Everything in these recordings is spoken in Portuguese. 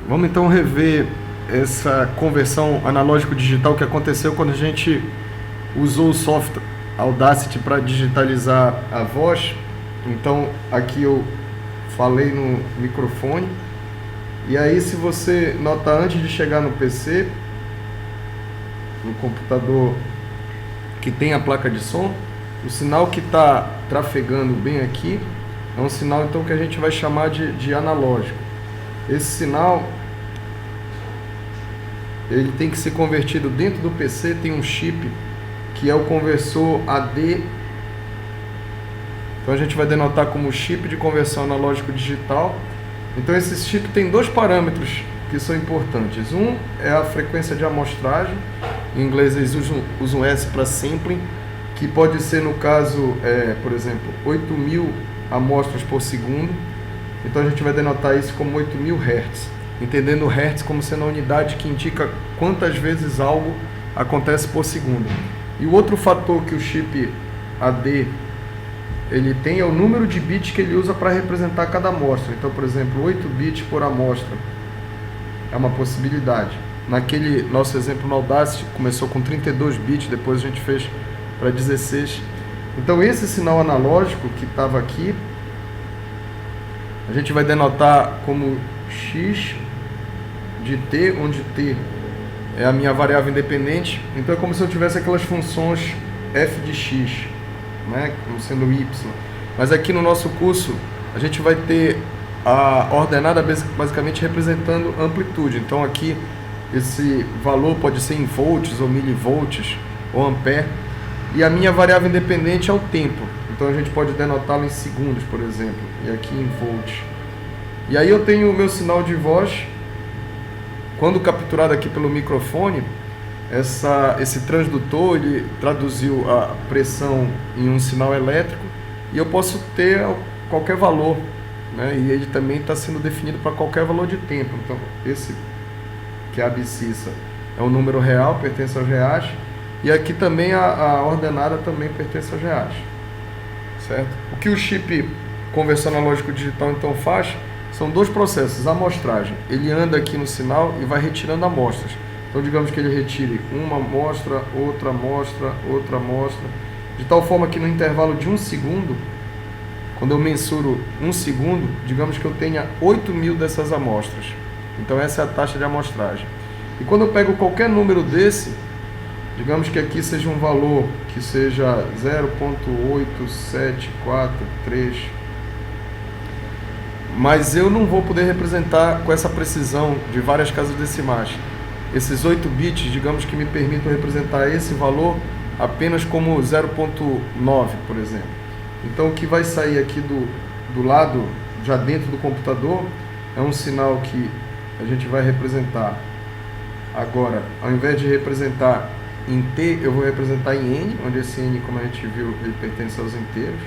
Vamos então rever essa conversão analógico-digital que aconteceu quando a gente usou o software Audacity para digitalizar a voz. Então aqui eu falei no microfone, e aí se você notar, antes de chegar no PC, no computador que tem a placa de som, o sinal que está trafegando bem aqui é um sinal então que a gente vai chamar de analógico. Esse sinal ele tem que ser convertido dentro do PC. Tem um chip que é o conversor AD. Então a gente vai denotar como chip de conversão analógico digital. Então esse chip tem dois parâmetros que são importantes. Um é a frequência de amostragem. Em inglês eles usam S para sampling, que pode ser, no caso, por exemplo, 8.000 amostras por segundo. Então a gente vai denotar isso como 8.000 Hz, entendendo o Hertz como sendo a unidade que indica quantas vezes algo acontece por segundo. E o outro fator que o chip AD ele tem é o número de bits que ele usa para representar cada amostra. Então, por exemplo, 8 bits por amostra é uma possibilidade. Naquele nosso exemplo no Audacity começou com 32 bits, depois a gente fez para 16. Então esse sinal analógico que estava aqui, a gente vai denotar como X de T, onde T é a minha variável independente. Então é como se eu tivesse aquelas funções f de x, né, como sendo y. Mas aqui no nosso curso a gente vai ter a ordenada basicamente representando amplitude. Então aqui esse valor pode ser em volts ou milivolts ou ampere, e a minha variável independente é o tempo. Então a gente pode denotá-lo em segundos, por exemplo, e aqui em volts. E aí eu tenho o meu sinal de voz. Quando capturado aqui pelo microfone, esse transdutor ele traduziu a pressão em um sinal elétrico, e eu posso ter qualquer valor, né? E ele também está sendo definido para qualquer valor de tempo. Então esse que é a abscissa é um número real, pertence aos reais, e aqui também a ordenada também pertence aos reais, certo? O que o chip conversão analógico digital então faz são dois processos. A amostragem, ele anda aqui no sinal e vai retirando amostras. Então digamos que ele retire uma amostra, outra amostra, outra amostra, de tal forma que no intervalo de 1 segundo, quando eu mensuro 1 segundo, digamos que eu tenha 8.000 dessas amostras. Então essa é a taxa de amostragem. E quando eu pego qualquer número desse, digamos que aqui seja um valor que seja 0.8743, mas eu não vou poder representar com essa precisão de várias casas decimais. Esses 8 bits, digamos que me permitam representar esse valor apenas como 0.9, por exemplo. Então o que vai sair aqui do lado, já dentro do computador, é um sinal que a gente vai representar. Agora, ao invés de representar em T, eu vou representar em N, onde esse N, como a gente viu, ele pertence aos inteiros.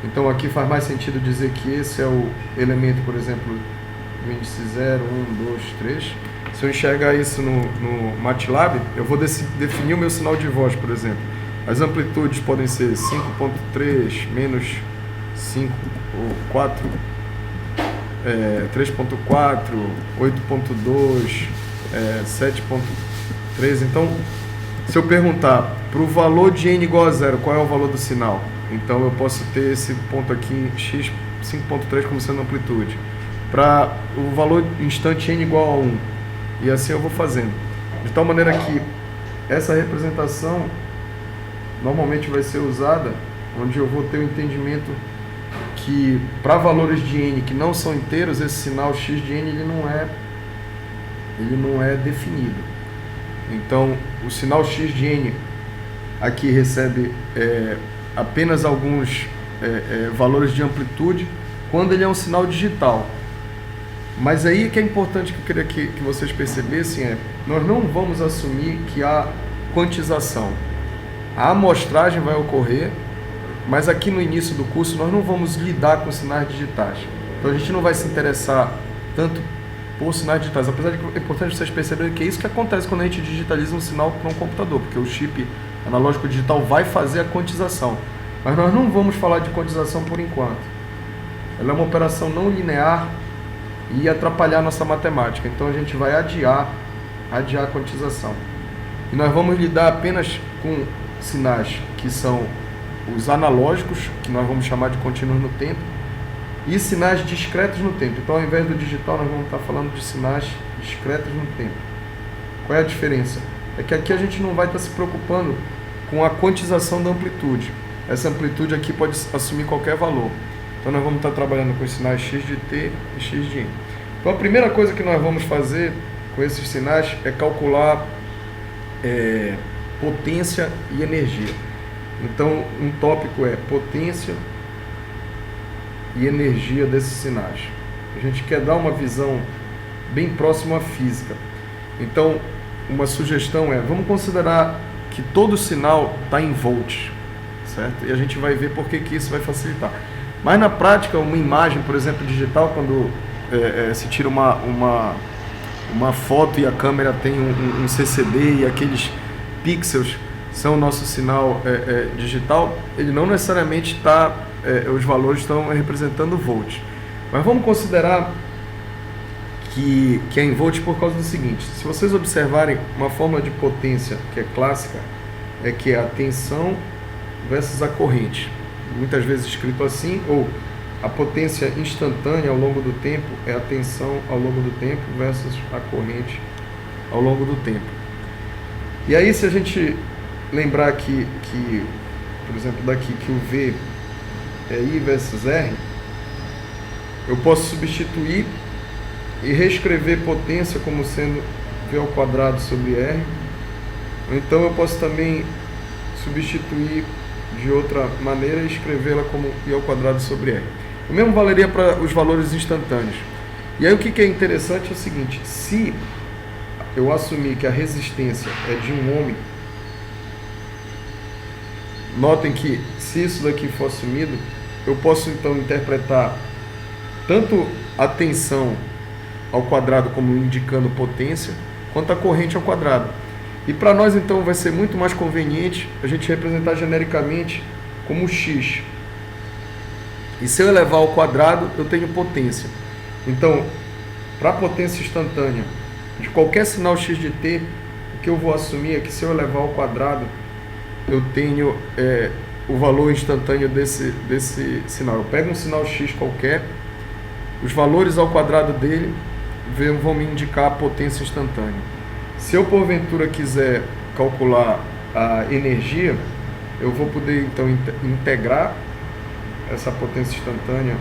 Então aqui faz mais sentido dizer que esse é o elemento, por exemplo, do índice 0, 1, 2, 3. Se eu enxergar isso no MATLAB, eu vou definir o meu sinal de voz, por exemplo. As amplitudes podem ser 5.3, menos 5 ou 4, 3.4, 8.2, 7.3. Então, se eu perguntar para o valor de n igual a 0, qual é o valor do sinal? Então eu posso ter esse ponto aqui, x 5.3, como sendo amplitude. Para o valor instante n igual a 1. E assim eu vou fazendo. De tal maneira que essa representação normalmente vai ser usada onde eu vou ter o entendimento que para valores de n que não são inteiros, esse sinal x de n ele não é definido. Então o sinal x de n aqui recebe apenas alguns valores de amplitude quando ele é um sinal digital. Mas aí que é importante, que eu queria que vocês percebessem, nós não vamos assumir que há quantização. A amostragem vai ocorrer, mas aqui no início do curso nós não vamos lidar com sinais digitais. Então a gente não vai se interessar tanto por sinais digitais, apesar de que é importante vocês perceberem que é isso que acontece quando a gente digitaliza um sinal para um computador, porque o chip analógico digital vai fazer a quantização. Mas nós não vamos falar de quantização por enquanto. Ela é uma operação não linear e atrapalhar a nossa matemática. Então a gente vai adiar a quantização. E nós vamos lidar apenas com sinais que são os analógicos, que nós vamos chamar de contínuos no tempo, e sinais discretos no tempo. Então, ao invés do digital, nós vamos estar falando de sinais discretos no tempo. Qual é a diferença? É que aqui a gente não vai estar se preocupando com a quantização da amplitude. Essa amplitude aqui pode assumir qualquer valor. Então, nós vamos estar trabalhando com os sinais x de t e x de n. Então, a primeira coisa que nós vamos fazer com esses sinais é calcular potência e energia. Então, um tópico é potência e energia desses sinais. A gente quer dar uma visão bem próxima à física. Então, uma sugestão é, vamos considerar que todo sinal está em volts, certo? E a gente vai ver por que isso vai facilitar. Mas na prática, uma imagem, por exemplo, digital, quando se tira uma foto e a câmera tem um CCD e aqueles pixels são o nosso sinal digital, ele não necessariamente está, os valores estão representando volts. Mas vamos considerar que é em volts por causa do seguinte: se vocês observarem uma fórmula de potência que é clássica, é que é a tensão versus a corrente, muitas vezes escrito assim, ou a potência instantânea ao longo do tempo é a tensão ao longo do tempo versus a corrente ao longo do tempo. E aí, se a gente lembrar que por exemplo, daqui que o V é I versus R, eu posso substituir e reescrever potência como sendo V ao quadrado sobre R. Ou então eu posso também substituir de outra maneira e escrevê-la como I ao quadrado sobre R. O mesmo valeria para os valores instantâneos. E aí o que é interessante é o seguinte: se eu assumir que a resistência é de um ohm, notem que se isso daqui for assumido, eu posso então interpretar tanto a tensão ao quadrado como indicando potência, quanto a corrente ao quadrado. E para nós então vai ser muito mais conveniente a gente representar genericamente como x. E se eu elevar ao quadrado, eu tenho potência. Então, para a potência instantânea de qualquer sinal x de t, o que eu vou assumir é que se eu elevar ao quadrado, eu tenho o valor instantâneo desse sinal. Eu pego um sinal x qualquer, os valores ao quadrado dele vão me indicar a potência instantânea. Se eu porventura quiser calcular a energia, eu vou poder então integrar essa potência instantânea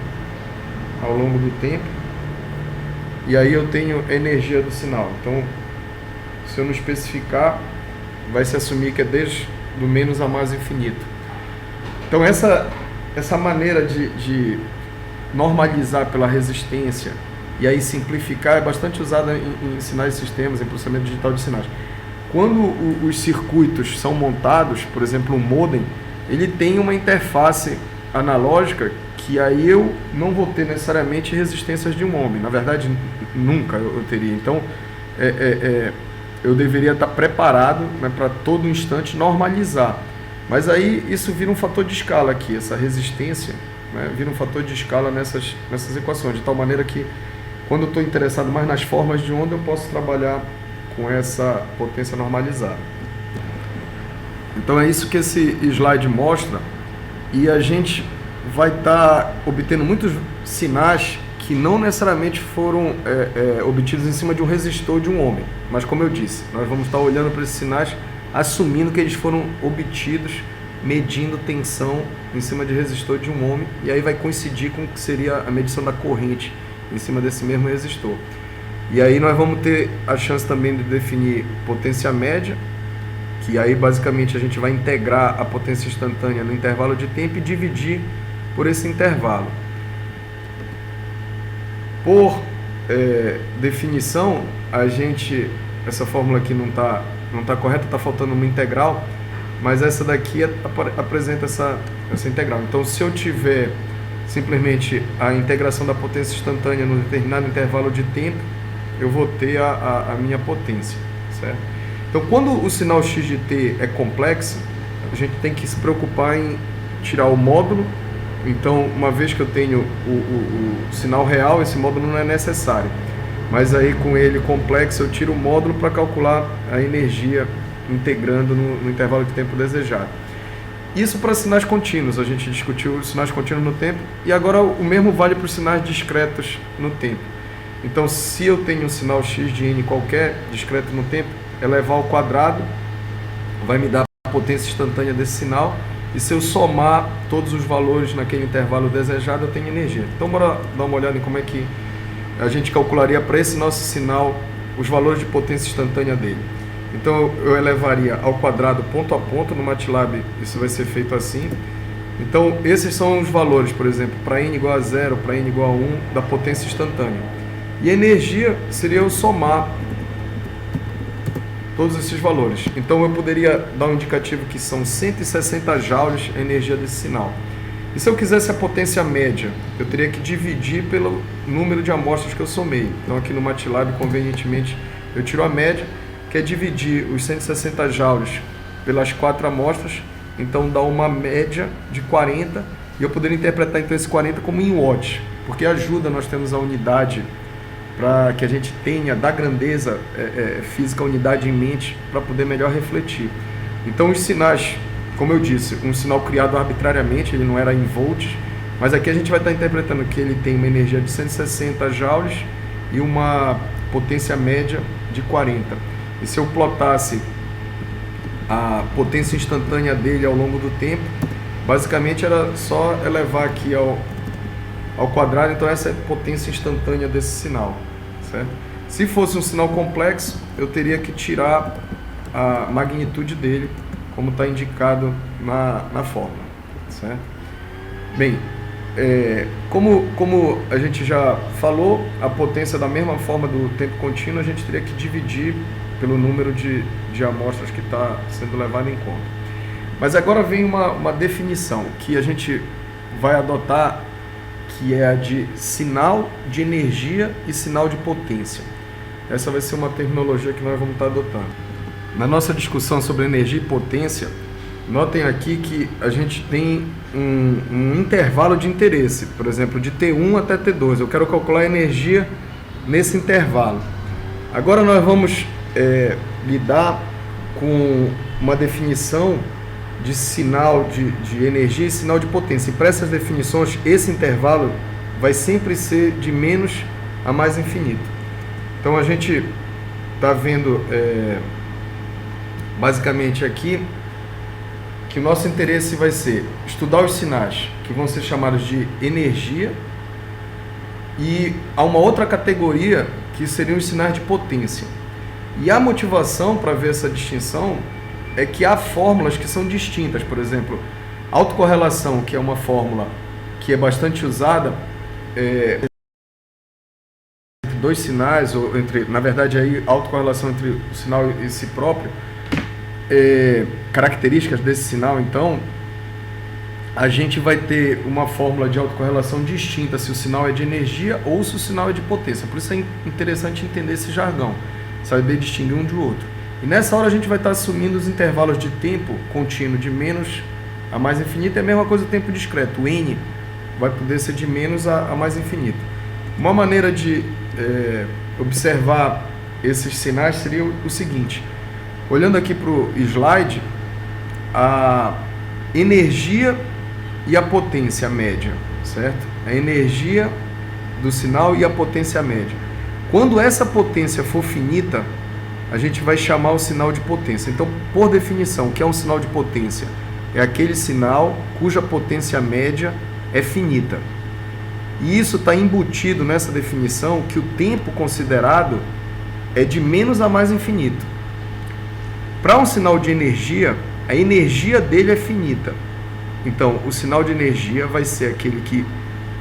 ao longo do tempo, e aí eu tenho a energia do sinal. Então, se eu não especificar, vai se assumir que é desde do menos a mais infinito. Então essa maneira de normalizar pela resistência e aí simplificar é bastante usada em sinais de sistemas, em processamento digital de sinais. Quando os circuitos são montados, por exemplo, um modem, ele tem uma interface analógica que aí eu não vou ter necessariamente resistências de um ohm. Na verdade, nunca eu teria. Então, eu deveria estar preparado, né, para todo instante normalizar. Mas aí isso vira um fator de escala aqui, essa resistência, né, vira um fator de escala nessas equações, de tal maneira que quando eu estou interessado mais nas formas de onda, eu posso trabalhar com essa potência normalizada. Então é isso que esse slide mostra, e a gente vai estar obtendo muitos sinais que não necessariamente foram obtidos em cima de um resistor de um ohm. Mas como eu disse, nós vamos estar olhando para esses sinais assumindo que eles foram obtidos medindo tensão em cima de resistor de um ohm, e aí vai coincidir com o que seria a medição da corrente em cima desse mesmo resistor. E aí nós vamos ter a chance também de definir potência média, que aí basicamente a gente vai integrar a potência instantânea no intervalo de tempo e dividir por esse intervalo. Por definição, essa fórmula aqui não está correta, está faltando uma integral, mas essa daqui apresenta essa integral. Então, se eu tiver simplesmente a integração da potência instantânea no determinado intervalo de tempo, eu vou ter a minha potência, certo? Então, quando o sinal x de t é complexo, a gente tem que se preocupar em tirar o módulo Então, uma vez que eu tenho o sinal real, esse módulo não é necessário. Mas aí com ele complexo, eu tiro o módulo para calcular a energia integrando no intervalo de tempo desejado. Isso para sinais contínuos, a gente discutiu os sinais contínuos no tempo, e agora o mesmo vale para os sinais discretos no tempo. Então, se eu tenho um sinal x de n qualquer, discreto no tempo, elevar ao quadrado vai me dar a potência instantânea desse sinal, e se eu somar todos os valores naquele intervalo desejado, eu tenho energia. Então, bora dar uma olhada em como é que a gente calcularia para esse nosso sinal os valores de potência instantânea dele. Então, eu elevaria ao quadrado ponto a ponto. No MATLAB isso vai ser feito assim. Então, esses são os valores, por exemplo, para n igual a 0, para n igual a 1, da potência instantânea. E a energia seria eu somar todos esses valores. Então, eu poderia dar um indicativo que são 160 joules a energia desse sinal. E se eu quisesse a potência média, eu teria que dividir pelo número de amostras que eu somei. Então, aqui no MATLAB, convenientemente, eu tiro a média, que é dividir os 160 joules pelas 4 amostras, então dá uma média de 40, e eu poderia interpretar então esse 40 como em watts, porque ajuda, nós temos a unidade para que a gente tenha da grandeza física, a unidade em mente, para poder melhor refletir. Então os sinais, como eu disse, um sinal criado arbitrariamente, ele não era em volts, mas aqui a gente vai estar interpretando que ele tem uma energia de 160 joules e uma potência média de 40. E se eu plotasse a potência instantânea dele ao longo do tempo, basicamente era só elevar aqui ao quadrado. Então essa é a potência instantânea desse sinal, certo? Se fosse um sinal complexo, eu teria que tirar a magnitude dele, como está indicado na fórmula, certo? Bem, como a gente já falou, a potência da mesma forma do tempo contínuo, a gente teria que dividir pelo número de amostras que está sendo levado em conta. Mas agora vem uma definição que a gente vai adotar, que é a de sinal de energia e sinal de potência. Essa vai ser uma terminologia que nós vamos estar adotando. Na nossa discussão sobre energia e potência, notem aqui que a gente tem um intervalo de interesse, por exemplo, de T1 até T2. Eu quero calcular a energia nesse intervalo. Agora nós vamos lidar com uma definição de sinal de energia e sinal de potência. E para essas definições, esse intervalo vai sempre ser de menos a mais infinito. Então a gente está vendo basicamente aqui que o nosso interesse vai ser estudar os sinais que vão ser chamados de energia, e há uma outra categoria que seriam os sinais de potência. E a motivação para ver essa distinção é que há fórmulas que são distintas. Por exemplo, autocorrelação, que é uma fórmula que é bastante usada entre dois sinais, ou na verdade, aí, autocorrelação entre o sinal e si próprio, características desse sinal. Então, a gente vai ter uma fórmula de autocorrelação distinta se o sinal é de energia ou se o sinal é de potência. Por isso é interessante entender esse jargão, saber distinguir um do outro. E nessa hora a gente vai estar assumindo os intervalos de tempo contínuo de menos a mais infinito. É a mesma coisa do tempo discreto. O n vai poder ser de menos a mais infinito. Uma maneira de observar esses sinais seria o seguinte. Olhando aqui para o slide, a energia e a potência média, certo? A energia do sinal e a potência média. Quando essa potência for finita, a gente vai chamar o sinal de potência. Então, por definição, o que é um sinal de potência? É aquele sinal cuja potência média é finita. E isso está embutido nessa definição, que o tempo considerado é de menos a mais infinito. Para um sinal de energia, a energia dele é finita. Então, o sinal de energia vai ser aquele que,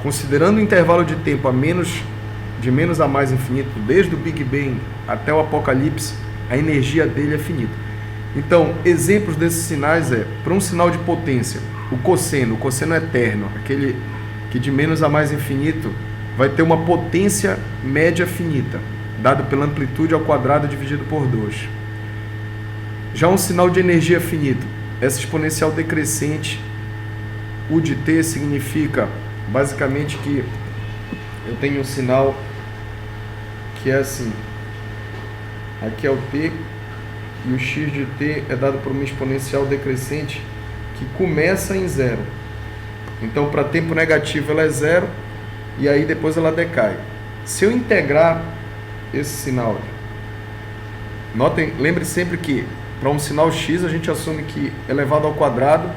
considerando o intervalo de tempo de menos a mais infinito, desde o Big Bang até o Apocalipse, a energia dele é finita. Então, exemplos desses sinais para um sinal de potência, o cosseno eterno, aquele que de menos a mais infinito vai ter uma potência média finita, dado pela amplitude ao quadrado dividido por 2. Já um sinal de energia finito, essa exponencial decrescente U de T significa basicamente que eu tenho um sinal que é assim. Aqui é o T e o X de T é dado por uma exponencial decrescente que começa em zero. Então, para tempo negativo ela é zero e aí depois ela decai. Se eu integrar esse sinal, notem, lembre sempre que para um sinal x a gente assume que elevado ao quadrado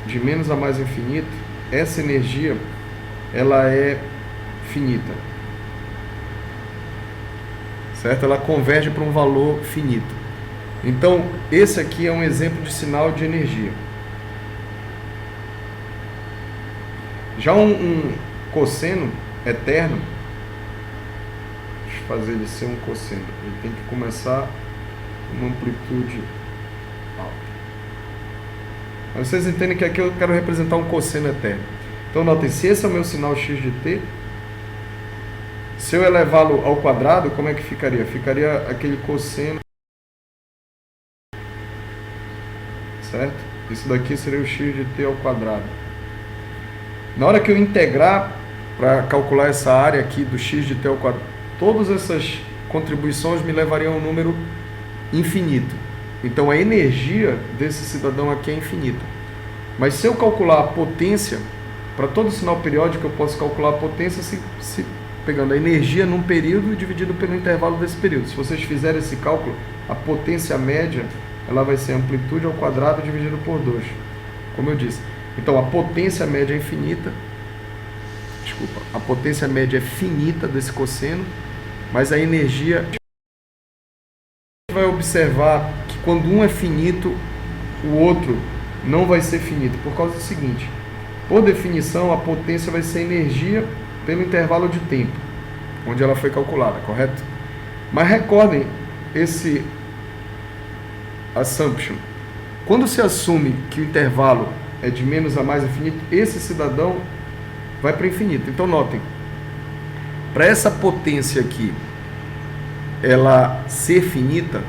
de menos a mais infinito, essa energia ela é finita, certo? Ela converge para um valor finito. Então esse aqui é um exemplo de sinal de energia. Já um cosseno eterno, deixa eu fazer ele ser um cosseno, ele tem que começar uma amplitude alta. Mas vocês entendem que aqui eu quero representar um cosseno eterno. Então notem, se esse é o meu sinal x de t, se eu elevá-lo ao quadrado, como é que ficaria? Ficaria aquele cosseno, certo? Isso daqui seria o x de t ao quadrado. Na hora que eu integrar para calcular essa área aqui do x de t ao quadrado, todas essas contribuições me levariam a um número infinito. Então a energia desse cidadão aqui é infinita. Mas se eu calcular a potência, para todo sinal periódico eu posso calcular a potência se pegando a energia num período e dividido pelo intervalo desse período. Se vocês fizerem esse cálculo, a potência média ela vai ser a amplitude ao quadrado dividido por 2, como eu disse. Então a potência média é infinita, a potência média é finita desse cosseno, mas a energia, a gente vai observar que quando um é finito, o outro não vai ser finito, por causa do seguinte: por definição a potência vai ser energia pelo intervalo de tempo onde ela foi calculada, correto? Mas recordem esse assumption. Quando se assume que o intervalo é de menos a mais infinito, esse cidadão vai para infinito. Então notem, para essa potência aqui ela ser finita,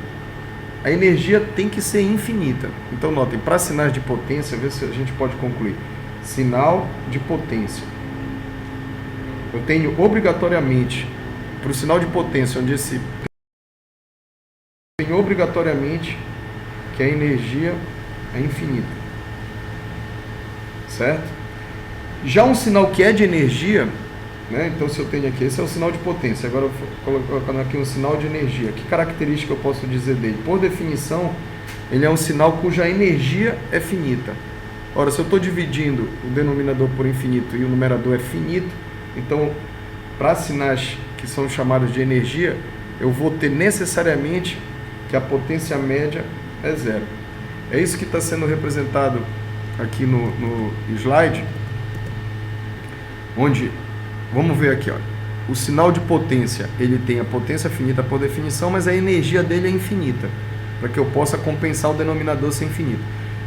a energia tem que ser infinita. Então notem, para sinais de potência, ver se a gente pode concluir. Sinal de potência, eu tenho obrigatoriamente, para o sinal de potência, onde esse tem obrigatoriamente que a energia é infinita, certo? Já um sinal que é de energia, né? Então se eu tenho aqui, esse é o sinal de potência, agora eu vou colocando aqui um sinal de energia. Que característica eu posso dizer dele? Por definição, ele é um sinal cuja energia é finita. Ora, se eu estou dividindo o denominador por infinito e o numerador é finito, então para sinais que são chamados de energia, eu vou ter necessariamente que a potência média é zero. É isso que está sendo representado aqui no slide, onde, vamos ver aqui, ó, o sinal de potência, ele tem a potência finita por definição, mas a energia dele é infinita, para que eu possa compensar o denominador ser infinito.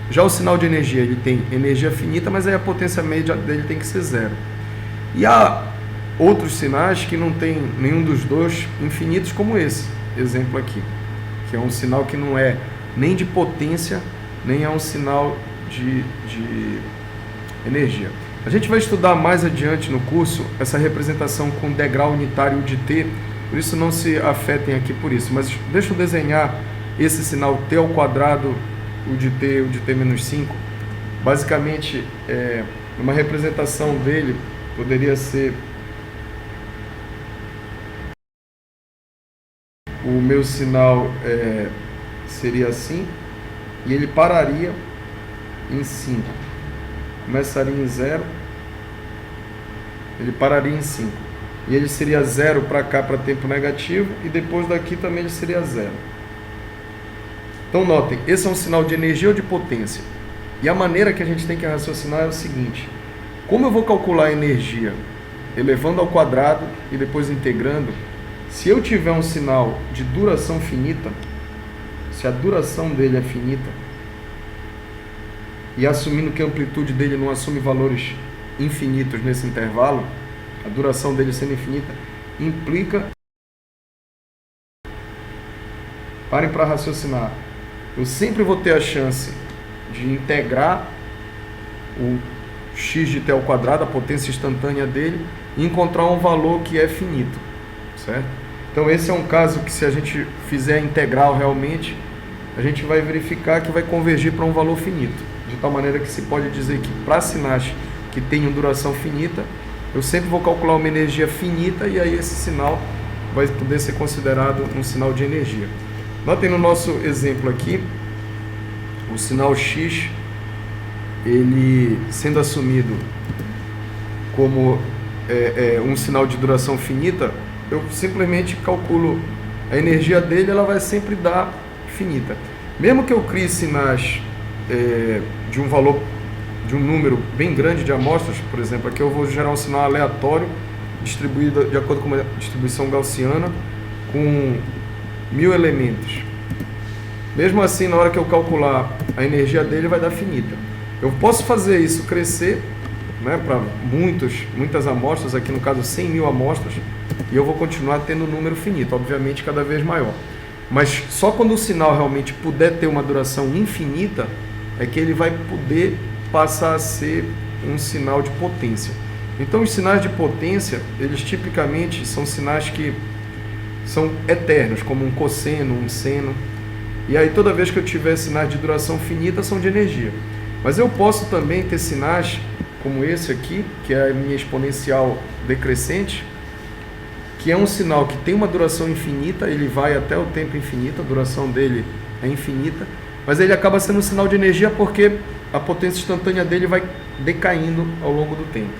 Já o sinal de energia, ele tem energia finita, mas aí a potência média dele tem que ser zero. E há outros sinais que não tem nenhum dos dois infinitos, como esse exemplo aqui, que é um sinal que não é nem de potência, nem é um sinal de energia. A gente vai estudar mais adiante no curso essa representação com degrau unitário de t, por isso não se afetem aqui por isso, mas deixa eu desenhar esse sinal t ao quadrado, o de t menos 5. Basicamente, uma representação dele poderia ser o meu sinal seria assim, e ele pararia em 5. Começaria em 0, ele pararia em 5. E ele seria 0 para cá, para tempo negativo, e depois daqui também ele seria 0. Então notem, esse é um sinal de energia ou de potência. E a maneira que a gente tem que raciocinar é o seguinte: como eu vou calcular a energia elevando ao quadrado e depois integrando, se eu tiver um sinal de duração finita, se a duração dele é finita, e assumindo que a amplitude dele não assume valores infinitos nesse intervalo, a duração dele sendo infinita, implica, parem para raciocinar, eu sempre vou ter a chance de integrar o x de t ao quadrado, a potência instantânea dele, e encontrar um valor que é finito, certo? Então esse é um caso que, se a gente fizer a integral realmente, a gente vai verificar que vai convergir para um valor finito, de tal maneira que se pode dizer que para sinais que tenham duração finita, eu sempre vou calcular uma energia finita, e aí esse sinal vai poder ser considerado um sinal de energia. Notem no nosso exemplo aqui, o sinal x, ele sendo assumido como um sinal de duração finita, eu simplesmente calculo a energia dele, ela vai sempre dar finita. Mesmo que eu crie sinais de um valor, de um número bem grande de amostras, por exemplo, aqui eu vou gerar um sinal aleatório, distribuído de acordo com uma distribuição gaussiana, com 1000 elementos. Mesmo assim, na hora que eu calcular a energia dele, vai dar finita. Eu posso fazer isso crescer, né, para muitas amostras, aqui no caso 100.000 amostras, e eu vou continuar tendo um número finito, obviamente cada vez maior. Mas só quando o sinal realmente puder ter uma duração infinita, é que ele vai poder passar a ser um sinal de potência. Então os sinais de potência, eles tipicamente são sinais que são eternos, como um cosseno, um seno. E aí toda vez que eu tiver sinais de duração finita, são de energia. Mas eu posso também ter sinais como esse aqui, que é a minha exponencial decrescente, que é um sinal que tem uma duração infinita, ele vai até o tempo infinito, a duração dele é infinita, mas ele acaba sendo um sinal de energia porque a potência instantânea dele vai decaindo ao longo do tempo.